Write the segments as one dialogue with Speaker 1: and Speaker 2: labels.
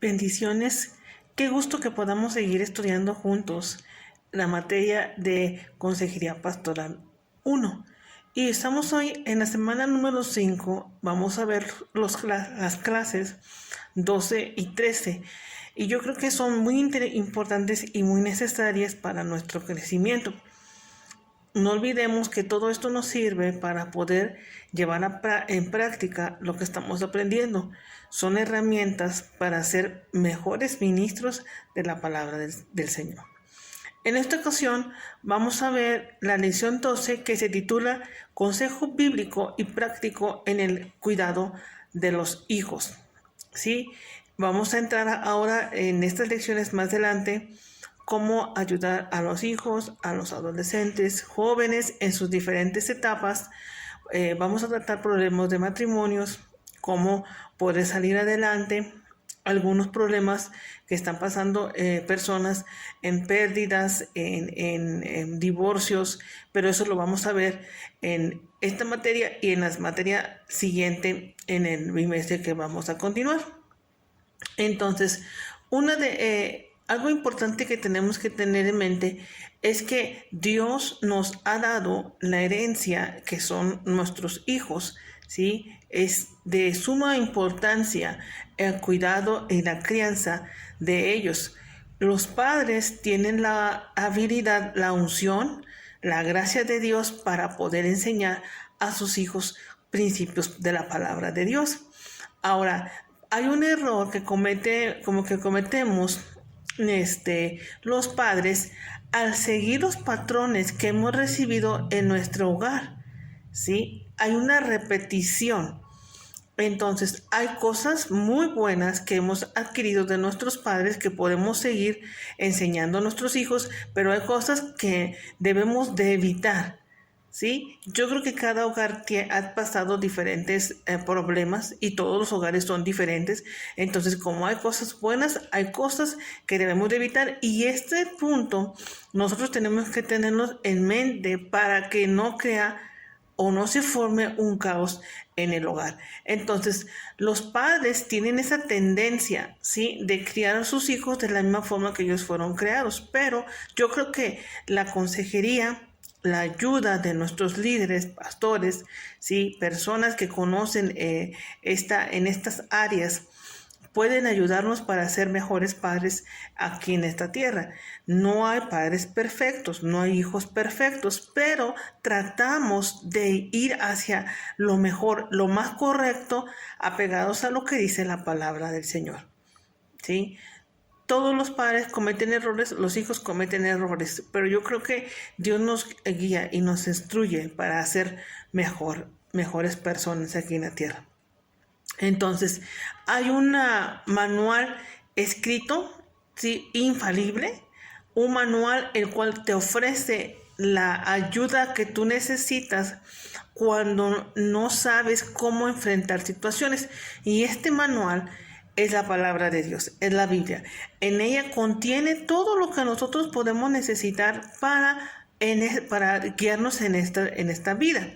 Speaker 1: Bendiciones. Qué gusto que podamos seguir estudiando juntos la materia de Consejería Pastoral 1. Y estamos hoy en la semana número 5. Vamos a ver las clases 12 y 13. Y yo creo que son muy importantes y muy necesarias para nuestro crecimiento. No olvidemos que todo esto nos sirve para poder llevar en práctica lo que estamos aprendiendo. Son herramientas para ser mejores ministros de la palabra del Señor. En esta ocasión vamos a ver la lección 12 que se titula Consejo bíblico y práctico en el cuidado de los hijos. ¿Sí? Vamos a entrar ahora en estas lecciones más adelante cómo ayudar a los hijos, a los adolescentes, jóvenes en sus diferentes etapas. Vamos a tratar problemas de matrimonios, cómo poder salir adelante, algunos problemas que están pasando personas en pérdidas, en divorcios, pero eso lo vamos a ver en esta materia y en las materias siguientes en el bimestre que vamos a continuar. Entonces, algo importante que tenemos que tener en mente es que Dios nos ha dado la herencia que son nuestros hijos, ¿sí? Es de suma importancia el cuidado y la crianza de ellos. Los padres tienen la habilidad, la unción, la gracia de Dios para poder enseñar a sus hijos principios de la palabra de Dios. Ahora, hay un error que cometemos los padres al seguir los patrones que hemos recibido en nuestro hogar, ¿sí? Hay una repetición. Entonces, hay cosas muy buenas que hemos adquirido de nuestros padres que podemos seguir enseñando a nuestros hijos, pero hay cosas que debemos de evitar, ¿sí? Yo creo que cada hogar ha pasado diferentes problemas y todos los hogares son diferentes. Entonces, como hay cosas buenas, hay cosas que debemos de evitar. Y este punto nosotros tenemos que tenerlo en mente para que no crea o no se forme un caos en el hogar. Entonces, los padres tienen esa tendencia, ¿sí?, de criar a sus hijos de la misma forma que ellos fueron creados. Pero yo creo que la consejería, la ayuda de nuestros líderes, pastores, ¿sí?, personas que conocen en estas áreas, pueden ayudarnos para ser mejores padres aquí en esta tierra. No hay padres perfectos, no hay hijos perfectos, pero tratamos de ir hacia lo mejor, lo más correcto, apegados a lo que dice la palabra del Señor, ¿sí? Todos los padres cometen errores, los hijos cometen errores, pero yo creo que Dios nos guía y nos instruye para ser mejores personas aquí en la tierra. Entonces, hay un manual escrito, ¿sí?, infalible, un manual el cual te ofrece la ayuda que tú necesitas cuando no sabes cómo enfrentar situaciones. Y este manual es la palabra de Dios, es la Biblia. En ella contiene todo lo que nosotros podemos necesitar para guiarnos en esta vida,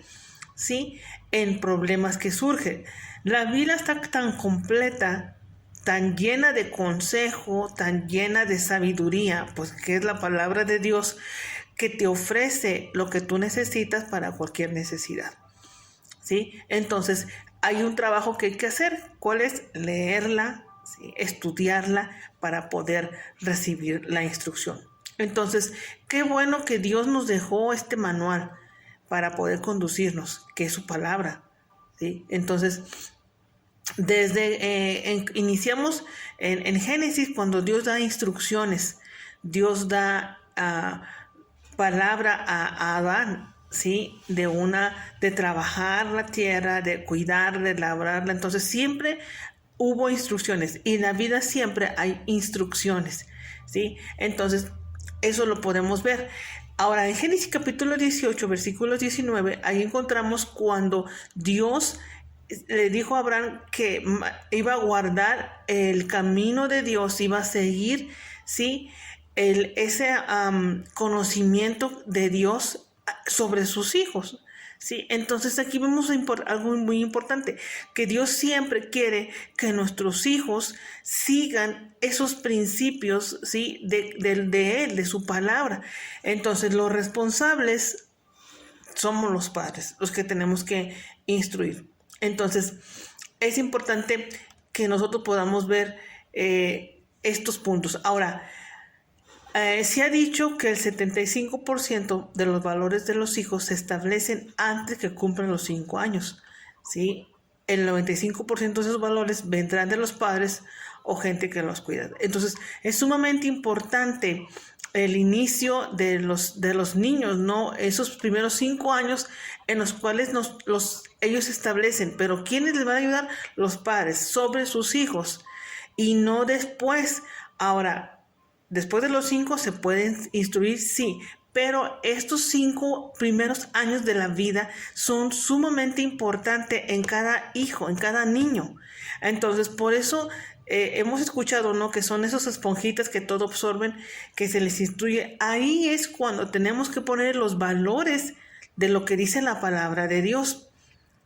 Speaker 1: ¿sí?, en problemas que surgen. La Biblia está tan completa, tan llena de consejo, tan llena de sabiduría, pues que es la palabra de Dios, que te ofrece lo que tú necesitas para cualquier necesidad, ¿sí? Entonces, hay un trabajo que hay que hacer. ¿Cuál es? Leerla, ¿sí?, estudiarla para poder recibir la instrucción. Entonces, qué bueno que Dios nos dejó este manual para poder conducirnos, que es su palabra, ¿sí? Entonces, iniciamos en Génesis, cuando Dios da instrucciones, Dios da palabra a Adán, ¿sí?, de trabajar la tierra, de cuidar, de labrarla. Entonces siempre hubo instrucciones, y en la vida siempre hay instrucciones, ¿sí? Entonces eso lo podemos ver. Ahora, en Génesis capítulo 18, versículos 19, ahí encontramos cuando Dios le dijo a Abraham que iba a guardar el camino de Dios, iba a seguir, ¿sí?, ese conocimiento de Dios sobre sus hijos, ¿sí? Entonces aquí vemos algo muy importante, que Dios siempre quiere que nuestros hijos sigan esos principios, ¿sí? de Él, de su palabra. Entonces los responsables somos los padres, los que tenemos que instruir. Entonces es importante que nosotros podamos ver estos puntos. Ahora, se ha dicho que el 75% de los valores de los hijos se establecen antes que cumplan los 5 años, ¿sí? El 95% de esos valores vendrán de los padres o gente que los cuida. Entonces, es sumamente importante el inicio de los niños, ¿no? Esos primeros 5 años en los cuales ellos establecen, pero ¿quiénes les van a ayudar? Los padres sobre sus hijos y no después. Ahora, después de los 5 se pueden instruir, sí, pero estos 5 primeros años de la vida son sumamente importantes en cada hijo, en cada niño. Entonces, por eso hemos escuchado, ¿no? Que son esas esponjitas que todo absorben, que se les instruye. Ahí es cuando tenemos que poner los valores de lo que dice la palabra de Dios.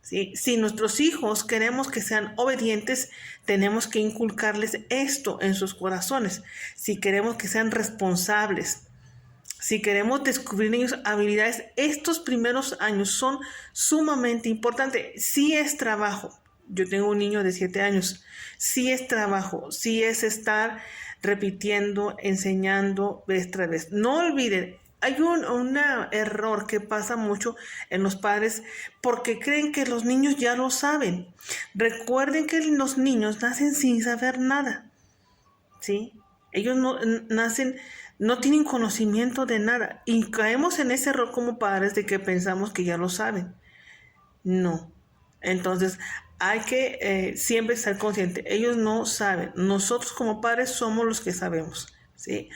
Speaker 1: ¿Sí? Si nuestros hijos queremos que sean obedientes, tenemos que inculcarles esto en sus corazones. Si queremos que sean responsables, si queremos descubrir en ellos habilidades, estos primeros años son sumamente importantes. Sí es trabajo. Yo tengo un niño de 7 años. Sí es trabajo, sí es estar repitiendo, enseñando vez tras vez. No olviden, hay un error que pasa mucho en los padres porque creen que los niños ya lo saben. Recuerden que los niños nacen sin saber nada, ¿sí? Ellos no tienen conocimiento de nada y caemos en ese error como padres de que pensamos que ya lo saben. No. Entonces, hay que siempre estar consciente. Ellos no saben. Nosotros como padres somos los que sabemos, ¿sí?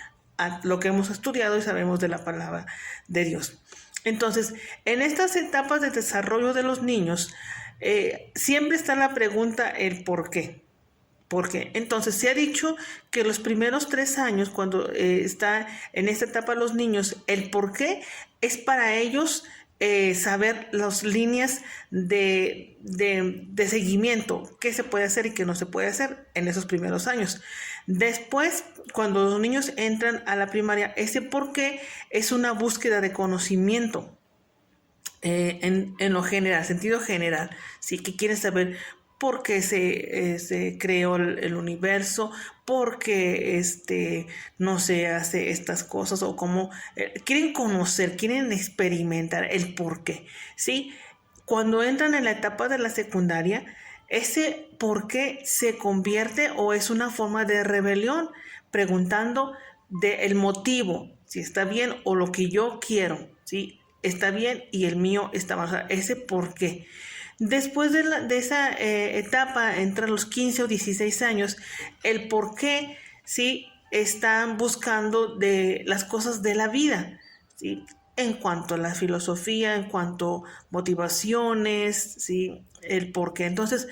Speaker 1: Lo que hemos estudiado y sabemos de la palabra de Dios. Entonces, en estas etapas de desarrollo de los niños, siempre está la pregunta, el por qué. ¿Por qué? Entonces, se ha dicho que los primeros 3 años, cuando está en esta etapa los niños, el por qué es para ellos saber las líneas de seguimiento, qué se puede hacer y qué no se puede hacer en esos primeros años. Después, cuando los niños entran a la primaria, ese por qué es una búsqueda de conocimiento en lo general, sentido general, ¿sí? Que quieren saber por qué se creó el universo, por qué no se hace estas cosas o cómo quieren conocer, quieren experimentar el por qué, ¿sí? Cuando entran en la etapa de la secundaria, ese por qué se convierte o es una forma de rebelión, preguntando el motivo, si está bien o lo que yo quiero, ¿sí? Está bien y el mío está mal, o sea, ese por qué. Después de esa etapa, entre los 15 o 16 años, el por qué, ¿sí? Están buscando de las cosas de la vida, ¿sí? En cuanto a la filosofía, en cuanto a motivaciones, ¿sí? El por qué. Entonces,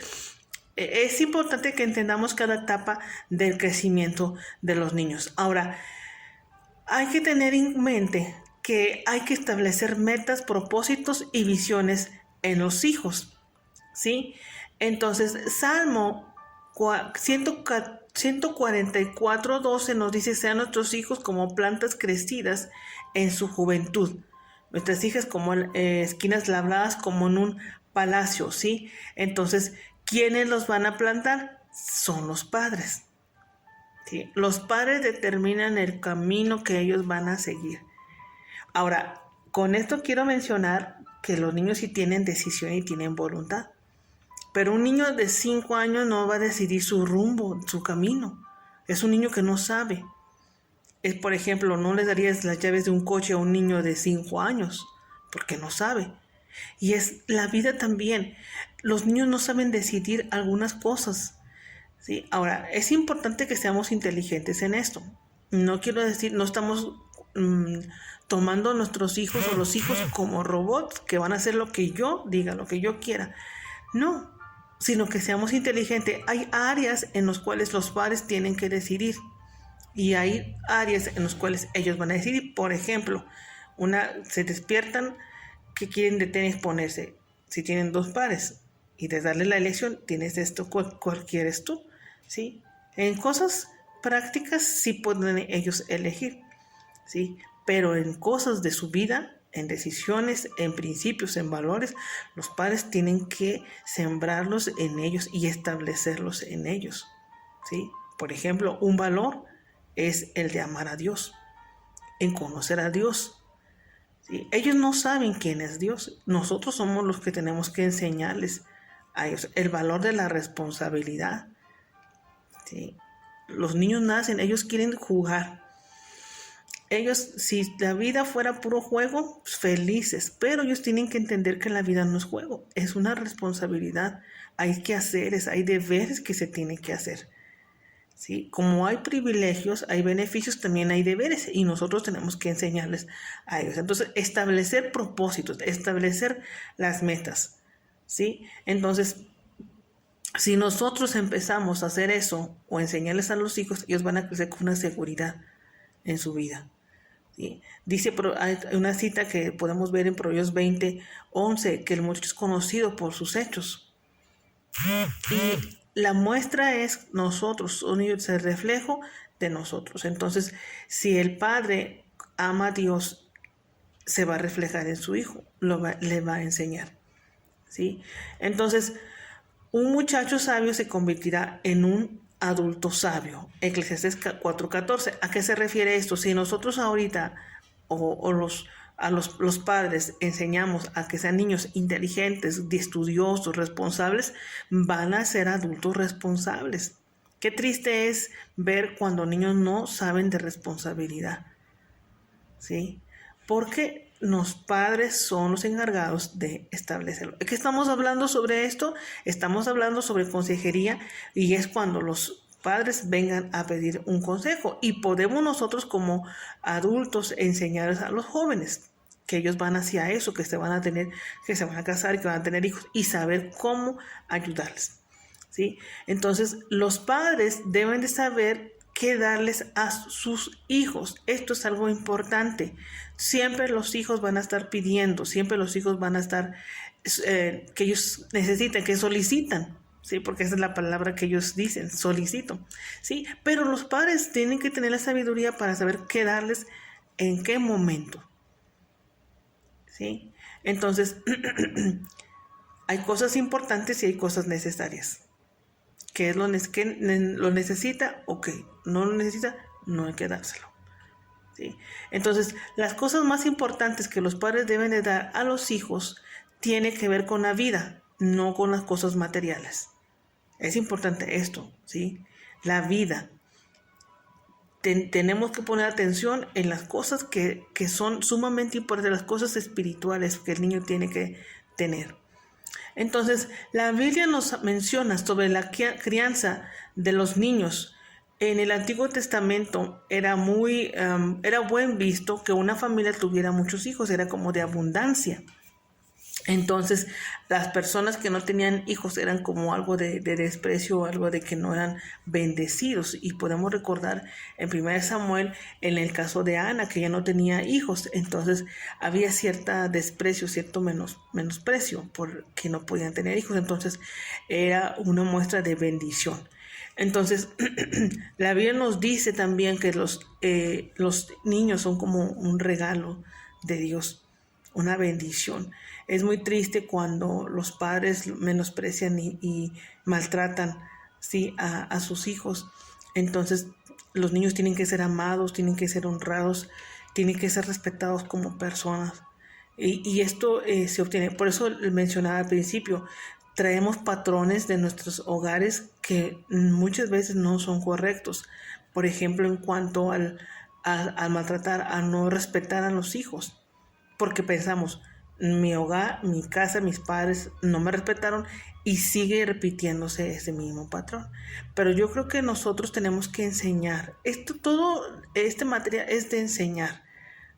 Speaker 1: es importante que entendamos cada etapa del crecimiento de los niños. Ahora, hay que tener en mente que hay que establecer metas, propósitos y visiones en los hijos, ¿sí? Entonces, Salmo 144:12 nos dice: sean nuestros hijos como plantas crecidas en su juventud, nuestras hijas como esquinas labradas como en un palacio, ¿sí? Entonces, ¿quiénes los van a plantar? Son los padres, ¿sí? Los padres determinan el camino que ellos van a seguir. Ahora, con esto quiero mencionar que los niños sí tienen decisión y tienen voluntad. Pero un niño de 5 años no va a decidir su rumbo, su camino. Es un niño que no sabe. Por ejemplo, no le darías las llaves de un coche a un niño de 5 años, porque no sabe. Y es la vida también. Los niños no saben decidir algunas cosas, ¿sí? Ahora, es importante que seamos inteligentes en esto. No quiero decir, no estamos tomando a nuestros hijos o los hijos como robots que van a hacer lo que yo diga, lo que yo quiera. No, sino que seamos inteligentes. Hay áreas en las cuales los padres tienen que decidir y hay áreas en las cuales ellos van a decidir. Por ejemplo, se despiertan ¿qué quieren de tenis ponerse? Si tienen dos pares y de darle la elección, tienes esto, ¿cuál quieres tú? ¿Sí? En cosas prácticas sí pueden ellos elegir, ¿sí? Pero en cosas de su vida, en decisiones, en principios, en valores, los padres tienen que sembrarlos en ellos y establecerlos en ellos, ¿sí? Por ejemplo, un valor es el de amar a Dios, en conocer a Dios. ¿Sí? Ellos no saben quién es Dios. Nosotros somos los que tenemos que enseñarles a ellos el valor de la responsabilidad. ¿Sí? Los niños nacen, ellos quieren jugar. Ellos, si la vida fuera puro juego, pues felices, pero ellos tienen que entender que la vida no es juego, es una responsabilidad. Hay quehaceres, hay deberes que se tienen que hacer. ¿Sí? Como hay privilegios, hay beneficios, también hay deberes y nosotros tenemos que enseñarles a ellos. Entonces, establecer propósitos, establecer las metas. ¿Sí? Entonces, si nosotros empezamos a hacer eso o enseñarles a los hijos, ellos van a crecer con una seguridad en su vida. ¿Sí? Dice, hay una cita que podemos ver en Proverbios 20:11, que el muchacho es conocido por sus hechos. Y la muestra es nosotros, un niño es el reflejo de nosotros. Entonces, si el padre ama a Dios, se va a reflejar en su hijo, le va a enseñar. ¿Sí? Entonces, un muchacho sabio se convertirá en un adulto sabio. Eclesiastés 4:14. ¿A qué se refiere esto? Si nosotros ahorita los padres enseñamos a que sean niños inteligentes, estudiosos, responsables, van a ser adultos responsables. Qué triste es ver cuando niños no saben de responsabilidad, ¿sí? Porque los padres son los encargados de establecerlo. ¿Qué estamos hablando sobre esto? Estamos hablando sobre consejería y es cuando los padres vengan a pedir un consejo y podemos nosotros como adultos enseñarles a los jóvenes que ellos van hacia eso, que se van a tener, que se van a casar y que van a tener hijos y saber cómo ayudarles, ¿sí? Entonces, los padres deben de saber qué darles a sus hijos. Esto es algo importante. Siempre los hijos van a estar pidiendo, siempre los hijos van a estar, que ellos necesitan, que solicitan, ¿sí? Porque esa es la palabra que ellos dicen, solicito, ¿sí? Pero los padres tienen que tener la sabiduría para saber qué darles en qué momento, ¿sí? Entonces, hay cosas importantes y hay cosas necesarias. ¿Qué es lo necesita? Ok, no lo necesita, no hay que dárselo. ¿Sí? Entonces, las cosas más importantes que los padres deben de dar a los hijos tiene que ver con la vida, no con las cosas materiales. Es importante esto, ¿sí? La vida. Tenemos que poner atención en las cosas que son sumamente importantes, las cosas espirituales que el niño tiene que tener. Entonces, la Biblia nos menciona sobre la crianza de los niños. En el Antiguo Testamento era buen visto que una familia tuviera muchos hijos, era como de abundancia. Entonces, las personas que no tenían hijos eran como algo de desprecio, algo de que no eran bendecidos. Y podemos recordar en 1 Samuel, en el caso de Ana, que ella no tenía hijos. Entonces, había cierto desprecio, cierto menosprecio porque no podían tener hijos. Entonces, era una muestra de bendición. Entonces, la Biblia nos dice también que los niños son como un regalo de Dios, una bendición. Es muy triste cuando los padres menosprecian y maltratan, ¿sí? a sus hijos. Entonces, los niños tienen que ser amados, tienen que ser honrados, tienen que ser respetados como personas. Y esto se obtiene, por eso mencionaba al principio, traemos patrones de nuestros hogares que muchas veces no son correctos. Por ejemplo, en cuanto al maltratar, a no respetar a los hijos. Porque pensamos, mi hogar, mi casa, mis padres no me respetaron y sigue repitiéndose ese mismo patrón. Pero yo creo que nosotros tenemos que enseñar. Todo este material es de enseñar,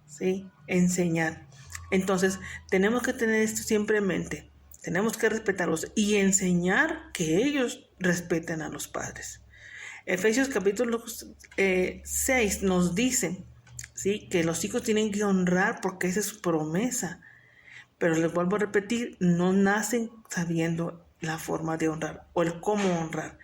Speaker 1: ¿sí? Enseñar. Entonces, tenemos que tener esto siempre en mente. Tenemos que respetarlos y enseñar que ellos respeten a los padres. Efesios capítulo 6 nos dice, ¿sí? Que los hijos tienen que honrar porque esa es su promesa. Pero les vuelvo a repetir, no nacen sabiendo la forma de honrar o el cómo honrar.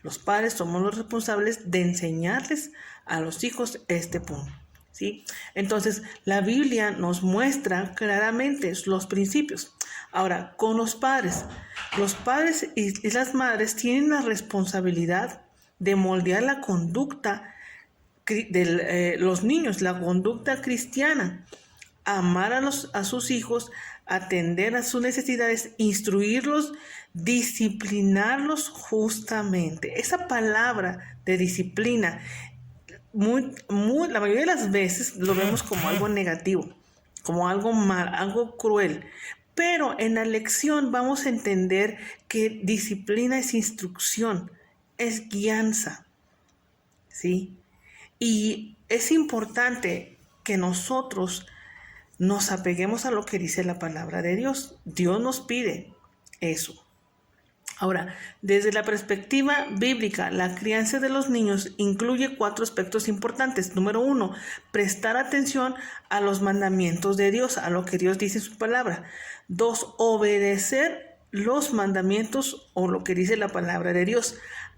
Speaker 1: Los padres somos los responsables de enseñarles a los hijos este punto, ¿sí? Entonces, la Biblia nos muestra claramente los principios. Ahora, con los padres y las madres tienen la responsabilidad de moldear la conducta de los niños, la conducta cristiana, amar a sus hijos, atender a sus necesidades, instruirlos, disciplinarlos justamente. Esa palabra de disciplina, la mayoría de las veces lo vemos como algo negativo, como algo mal, algo cruel. Pero en la lección vamos a entender que disciplina es instrucción, es guianza, ¿sí? Y es importante que nosotros nos apeguemos a lo que dice la palabra de Dios. Dios nos pide eso. Ahora, desde la perspectiva bíblica, la crianza de los niños incluye 4 aspectos importantes. Número 1, prestar atención a los mandamientos de Dios, a lo que Dios dice en su palabra. 2, obedecer los mandamientos o lo que dice la palabra de Dios.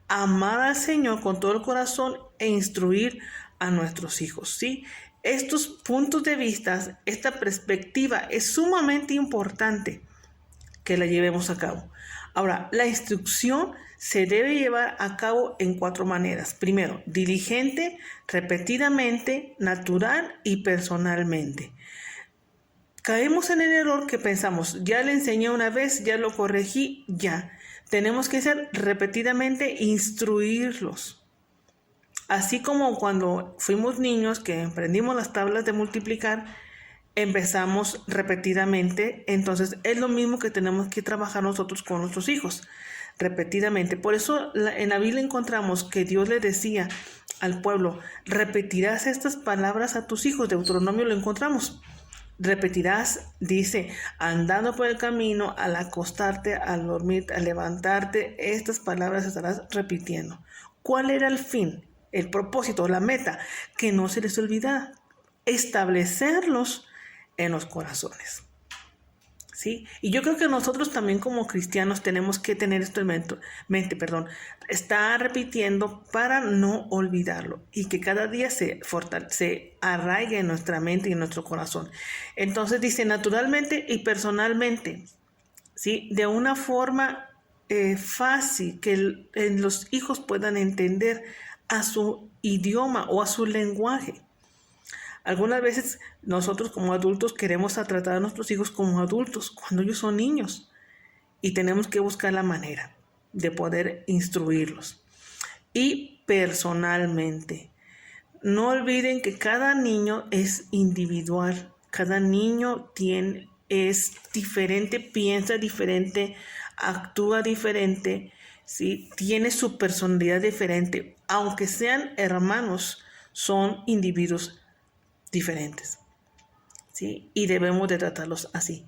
Speaker 1: Amar al Señor con todo el corazón e instruir a nuestros hijos, ¿sí? Estos puntos de vista, esta perspectiva es sumamente importante que la llevemos a cabo. Ahora, la instrucción se debe llevar a cabo en 4 maneras. Primero, diligente, repetidamente, natural y personalmente. Caemos en el error que pensamos, ya le enseñé una vez, ya lo corregí, ya. Tenemos que ser repetidamente instruirlos. Así como cuando fuimos niños que aprendimos las tablas de multiplicar, empezamos repetidamente, entonces es lo mismo que tenemos que trabajar nosotros con nuestros hijos, repetidamente. Por eso en la Biblia encontramos que Dios le decía al pueblo, repetirás estas palabras a tus hijos. Deuteronomio lo encontramos. Repetirás, dice, andando por el camino, al acostarte, al dormir, al levantarte, estas palabras estarás repitiendo. ¿Cuál era el fin, el propósito, la meta? Que no se les olvidara, establecerlos en los corazones, ¿sí? Y yo creo que nosotros también como cristianos tenemos que tener esto en mente, estar repitiendo para no olvidarlo y que cada día se arraigue en nuestra mente y en nuestro corazón. Entonces dice naturalmente y personalmente, ¿sí? De una forma fácil que los hijos puedan entender a su idioma o a su lenguaje. Algunas veces nosotros como adultos queremos tratar a nuestros hijos como adultos cuando ellos son niños y tenemos que buscar la manera de poder instruirlos. Y personalmente, no olviden que cada niño es individual, cada niño es diferente, piensa diferente, actúa diferente, ¿sí? Tiene su personalidad diferente, aunque sean hermanos, son individuos diferentes, ¿sí? Y debemos de tratarlos así.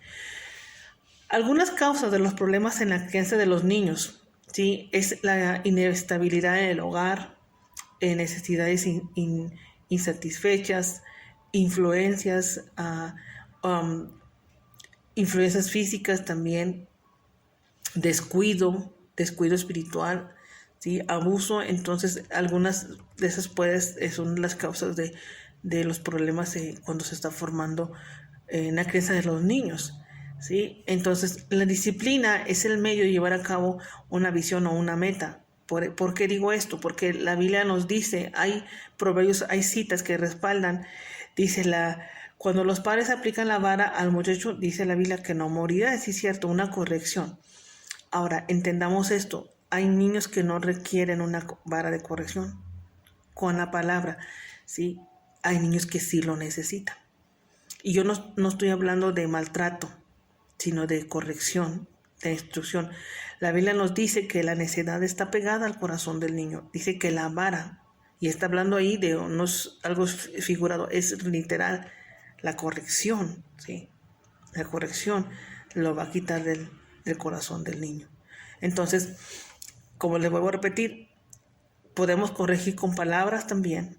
Speaker 1: Algunas causas de los problemas en la crianza de los niños, ¿sí? Es la inestabilidad en el hogar, necesidades insatisfechas, influencias, influencias físicas también, descuido espiritual, ¿sí? Abuso. Entonces, algunas de esas son las causas de los problemas cuando se está formando en la crianza de los niños, ¿sí? Entonces, la disciplina es el medio de llevar a cabo una visión o una meta. ¿Por qué digo esto? Porque la Biblia nos dice, hay proverbios, hay citas que respaldan, dice cuando los padres aplican la vara al muchacho, dice la Biblia que no morirá, es cierto, una corrección. Ahora, entendamos esto, hay niños que no requieren una vara de corrección con la palabra, ¿sí? Hay niños que sí lo necesitan. Y yo no estoy hablando de maltrato, sino de corrección, de instrucción. La Biblia nos dice que la necedad está pegada al corazón del niño. Dice que la vara, y está hablando ahí de algo figurado, es literal, la corrección, ¿sí? La corrección lo va a quitar del corazón del niño. Entonces, como les vuelvo a repetir, podemos corregir con palabras también,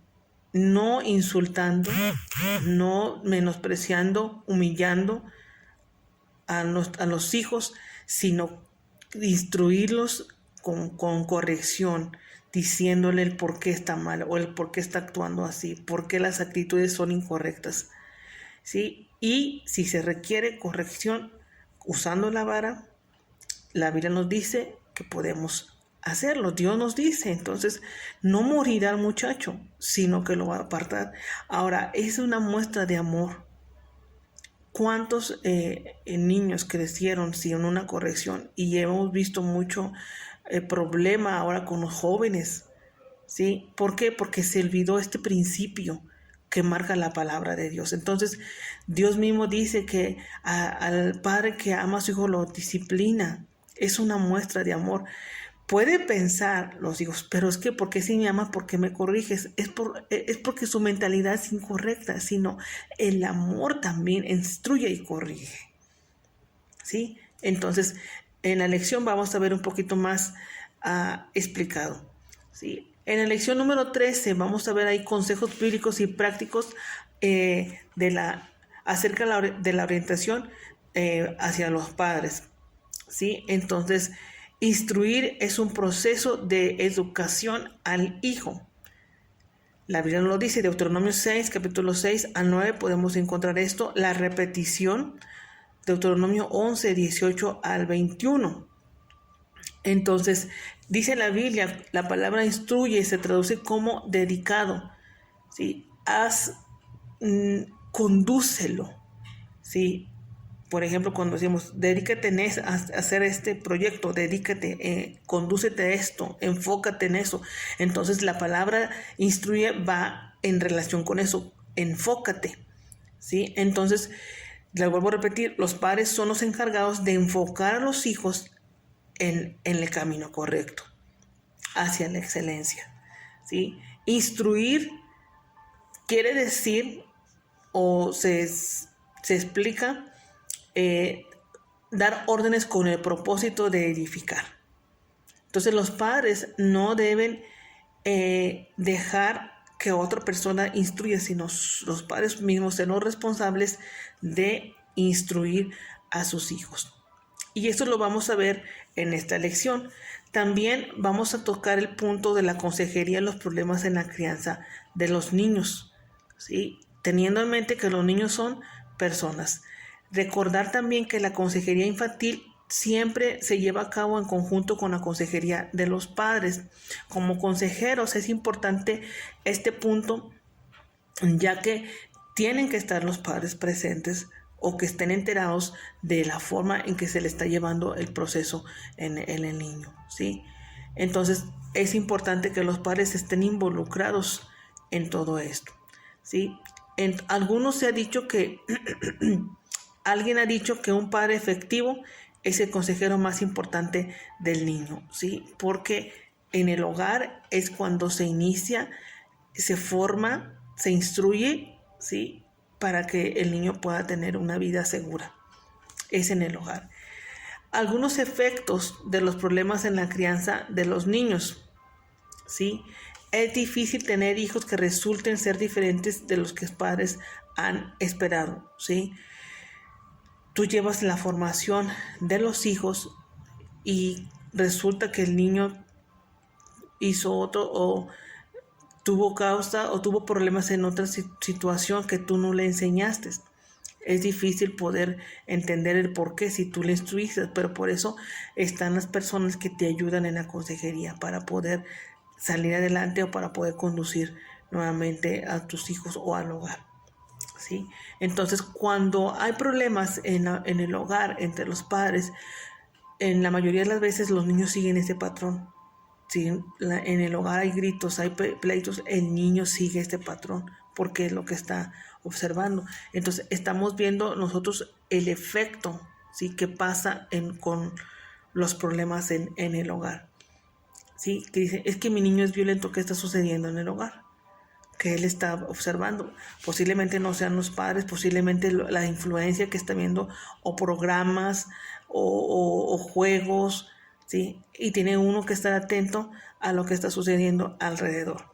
Speaker 1: no insultando, no menospreciando, humillando, a los hijos, sino instruirlos con corrección, diciéndole el por qué está mal o el por qué está actuando así, por qué las actitudes son incorrectas, ¿sí? Y si se requiere corrección usando la vara, la Biblia nos dice que podemos hacerlo. Dios nos dice, entonces no morirá el muchacho, sino que lo va a apartar. Ahora, es una muestra de amor. ¿Cuántos niños crecieron sin una corrección? Y hemos visto mucho problema ahora con los jóvenes, ¿sí? ¿Por qué? Porque se olvidó este principio que marca la palabra de Dios. Entonces, Dios mismo dice que al padre que ama a su hijo lo disciplina. Es una muestra de amor. Puede pensar los hijos, pero es que ¿por qué si me amas? ¿Por qué me corriges? Es porque su mentalidad es incorrecta, sino el amor también instruye y corrige, ¿sí? Entonces, en la lección vamos a ver un poquito más explicado, ¿sí? En la lección número 13 vamos a ver ahí consejos bíblicos y prácticos acerca de la orientación hacia los padres, ¿sí? Entonces, instruir es un proceso de educación al hijo. La Biblia nos lo dice, Deuteronomio 6, capítulo 6 al 9 podemos encontrar esto, la repetición, Deuteronomio 11, 18 al 21. Entonces, dice la Biblia, la palabra instruye se traduce como dedicado, ¿sí? Condúcelo, ¿sí? Por ejemplo, cuando decimos, dedícate a hacer este proyecto, dedícate, condúcete a esto, enfócate en eso. Entonces, la palabra instruye va en relación con eso, enfócate, ¿sí? Entonces, le vuelvo a repetir, los padres son los encargados de enfocar a los hijos en el camino correcto, hacia la excelencia, ¿sí? Instruir quiere decir, o se explica, dar órdenes con el propósito de edificar. Entonces los padres no deben dejar que otra persona instruya, sino los padres mismos ser los responsables de instruir a sus hijos. Y esto lo vamos a ver en esta lección. También vamos a tocar el punto de la consejería en los problemas en la crianza de los niños, ¿sí? Teniendo en mente que los niños son personas. Recordar también que la consejería infantil siempre se lleva a cabo en conjunto con la consejería de los padres. Como consejeros es importante este punto, ya que tienen que estar los padres presentes o que estén enterados de la forma en que se le está llevando el proceso en el niño, ¿sí? Entonces es importante que los padres estén involucrados en todo esto, ¿sí? Algunos se ha dicho que alguien ha dicho que un padre efectivo es el consejero más importante del niño, ¿sí? Porque en el hogar es cuando se inicia, se forma, se instruye, ¿sí? Para que el niño pueda tener una vida segura. Es en el hogar. Algunos efectos de los problemas en la crianza de los niños, ¿sí? Es difícil tener hijos que resulten ser diferentes de los que los padres han esperado, ¿sí? Tú llevas la formación de los hijos y resulta que el niño hizo otro o tuvo causa o tuvo problemas en otra situación que tú no le enseñaste. Es difícil poder entender el por qué si tú le instruiste, pero por eso están las personas que te ayudan en la consejería para poder salir adelante o para poder conducir nuevamente a tus hijos o al hogar, ¿sí? Entonces, cuando hay problemas en el hogar entre los padres, en la mayoría de las veces los niños siguen ese patrón. Si en el hogar hay gritos, hay pleitos, el niño sigue este patrón porque es lo que está observando. Entonces estamos viendo nosotros el efecto, ¿sí? Que pasa con los problemas en el hogar, ¿sí? Que dice, es que mi niño es violento, ¿qué está sucediendo en el hogar? Que él está observando. Posiblemente no sean los padres, posiblemente la influencia que está viendo o programas o juegos, ¿sí? Y tiene uno que estar atento a lo que está sucediendo alrededor.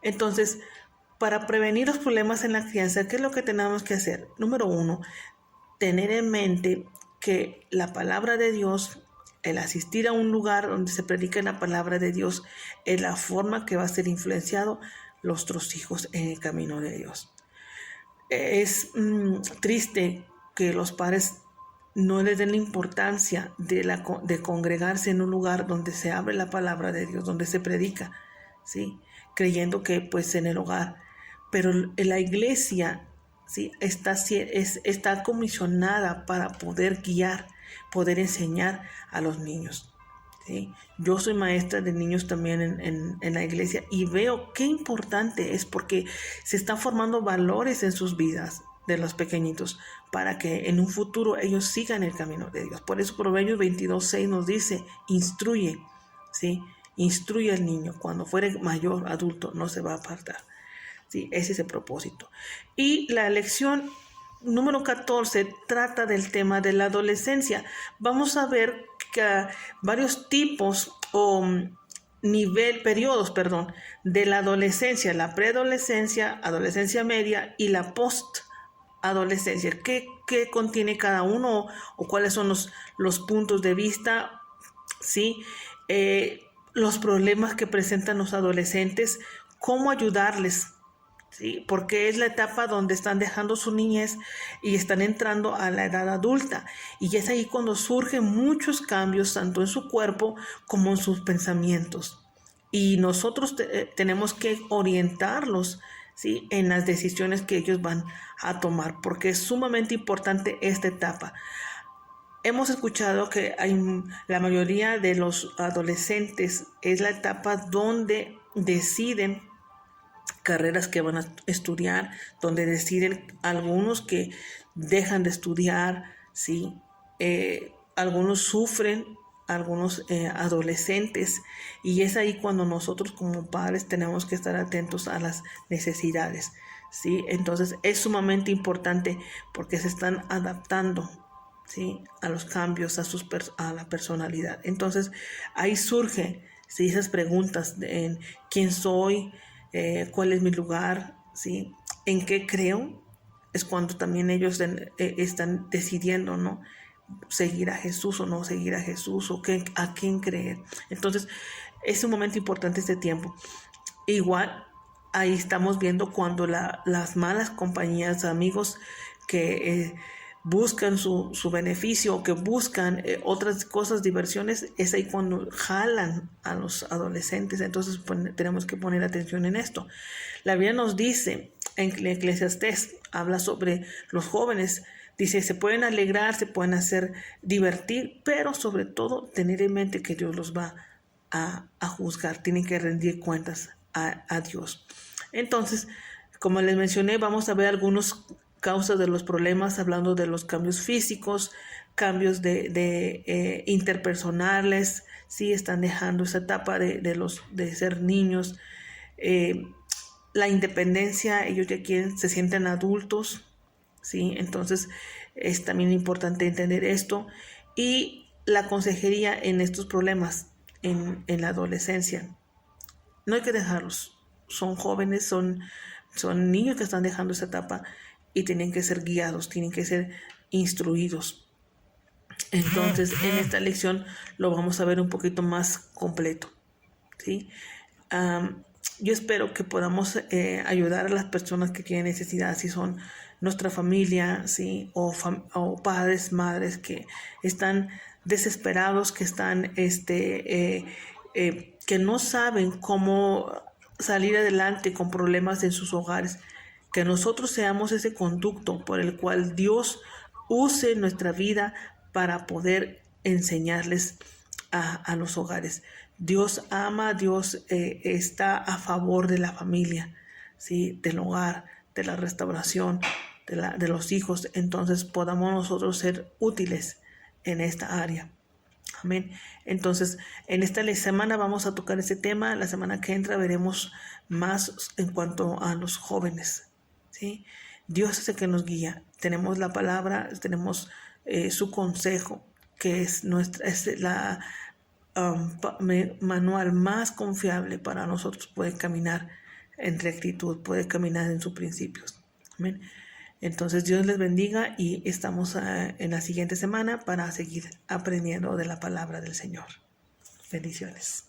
Speaker 1: Entonces, para prevenir los problemas en la crianza, ¿qué es lo que tenemos que hacer? Número 1, tener en mente que la palabra de Dios, el asistir a un lugar donde se predica la palabra de Dios, es la forma que va a ser influenciado nuestros hijos en el camino de Dios. Es triste que los padres no les den la importancia de congregarse en un lugar donde se abre la palabra de Dios, donde se predica, ¿sí? Creyendo que pues en el hogar. Pero en la iglesia, ¿sí? Está comisionada para poder guiar, poder enseñar a los niños. ¿Sí? Yo soy maestra de niños también en la iglesia y veo qué importante es, porque se están formando valores en sus vidas de los pequeñitos para que en un futuro ellos sigan el camino de Dios. Por eso Proverbios 22:6 nos dice: instruye, ¿sí? Instruye al niño, cuando fuere mayor, adulto, no se va a apartar. ¿Sí? Ese es el propósito. Y la lección número 14 trata del tema de la adolescencia. Vamos a ver que varios tipos o periodos, de la adolescencia: la preadolescencia, adolescencia media y la postadolescencia. ¿Qué contiene cada uno o cuáles son los puntos de vista? ¿Sí? Los problemas que presentan los adolescentes, cómo ayudarles. ¿Sí? Porque es la etapa donde están dejando su niñez y están entrando a la edad adulta. Y es ahí cuando surgen muchos cambios, tanto en su cuerpo como en sus pensamientos. Y nosotros tenemos que orientarlos, ¿sí? En las decisiones que ellos van a tomar, porque es sumamente importante esta etapa. Hemos escuchado que la mayoría de los adolescentes es la etapa donde deciden carreras que van a estudiar, donde deciden algunos que dejan de estudiar, ¿sí? Algunos sufren, algunos adolescentes, y es ahí cuando nosotros como padres tenemos que estar atentos a las necesidades, ¿sí? Entonces es sumamente importante porque se están adaptando, ¿sí? A los cambios, a la personalidad. Entonces ahí surgen, ¿sí? Esas preguntas en quién soy, cuál es mi lugar, ¿sí? En qué creo. Es cuando también ellos están decidiendo, ¿no? Seguir a Jesús o no seguir a Jesús, o a quién creer. Entonces es un momento importante este tiempo. Igual ahí estamos viendo cuando las malas compañías, amigos que buscan su beneficio, o que buscan otras cosas, diversiones, es ahí cuando jalan a los adolescentes. Entonces tenemos que poner atención en esto. La Biblia nos dice en Eclesiastés, habla sobre los jóvenes, dice: se pueden alegrar, se pueden hacer divertir, pero sobre todo tener en mente que Dios los va a juzgar, tienen que rendir cuentas a Dios. Entonces, como les mencioné, vamos a ver algunas causas de los problemas, hablando de los cambios físicos, cambios de interpersonales, ¿sí? Están dejando esa etapa de ser niños. La independencia, ellos ya se sienten adultos, ¿sí? Entonces es también importante entender esto. Y la consejería en estos problemas en la adolescencia, no hay que dejarlos. Son jóvenes, son niños que están dejando esa etapa y tienen que ser guiados, tienen que ser instruidos. Entonces, en esta lección lo vamos a ver un poquito más completo, ¿sí? Yo espero que podamos ayudar a las personas que tienen necesidad, si son nuestra familia, ¿sí? O padres, madres que están desesperados, que están que no saben cómo salir adelante con problemas en sus hogares. Que nosotros seamos ese conducto por el cual Dios use nuestra vida para poder enseñarles a los hogares. Dios ama, Dios está a favor de la familia, ¿sí? Del hogar, de la restauración, de los hijos. Entonces podamos nosotros ser útiles en esta área. Amén. Entonces, en esta semana vamos a tocar ese tema. La semana que entra veremos más en cuanto a los jóvenes, ¿sí? Dios es el que nos guía. Tenemos la palabra, tenemos su consejo, que es la manual más confiable para nosotros poder caminar en rectitud, poder caminar en sus principios. Amén. Entonces Dios les bendiga y estamos en la siguiente semana para seguir aprendiendo de la palabra del Señor. Bendiciones.